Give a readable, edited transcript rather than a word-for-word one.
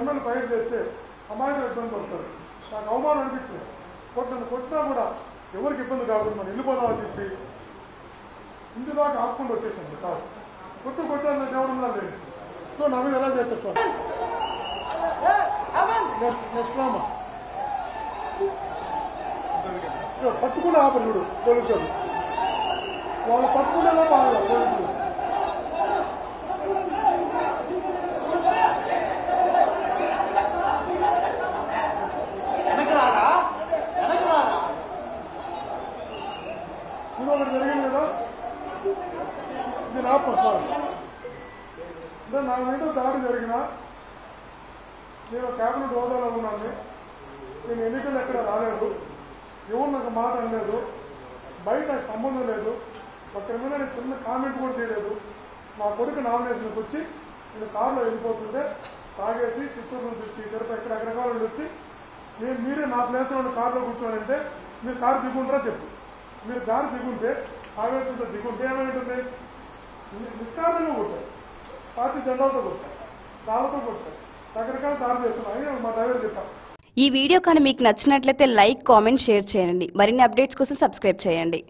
MLA fire చేస్తే అమాయకులు ఇబ్బంది పడతారు. నాకు అవమానం అనిపించింది. కొట్టినా కూడా ఎవరికి ఇబ్బంది కాదు, మనం వెళ్ళిపోదామని చెప్పి ఇంటి దాకా ఆపుకుండా వచ్చేసాను. కాదు కొట్టాను దేవుడంలా లేదు. సో నా మీద ఎలా చేస్తారు నెక్స్ట్ రామా పట్టుకునే ఆపరు చూడు పోలీసు వాళ్ళు పట్టుకునేదా బాగా పోలీసులు. ఇంకొకటి జరిగింది కదా, ఇది నా సార్ అంటే నా మీద దాడి జరిగినా నేను క్యాబినెట్ హోదాలో ఉన్నాను. నేను ఎన్నికలు ఎక్కడ రాలేదు, ఎవరు నాకు మాట అనలేదు, బయట నాకు సంబంధం లేదు, ఒక్కరి మీద నేను చిన్న కామెంట్ కూడా చేయలేదు. నా కొడుకు నామినేషన్కి వచ్చి నేను కారులో వెళ్ళిపోతుంటే తాగేసి చిత్తూరు నుంచి వచ్చి తిరుపతి ఎక్కడెక్కడికాల నుండి వచ్చి మీరే నా ప్లేస్లో కారులో కూర్చోనంటే మీరు కారు దిగుంటారా చెప్పు. మీరు కారు దిగుంటే ఆవేశంతో దిగుంటే ఏమైంటుంది, నిష్కారణంగా కొట్టారు, పార్టీ జెండాలతో కొట్టారు, దాళ్ళతో కొట్టారు, రకరకాల దారి చేస్తున్నారు. అయినా మా డ్రైవర్ చెప్పారు. ఈ వీడియో కానీ మీకు నచ్చినట్లయితే లైక్, కామెంట్, షేర్ చేయండి. మరిన్ని అప్డేట్స్ కోసం సబ్స్క్రైబ్ చేయండి.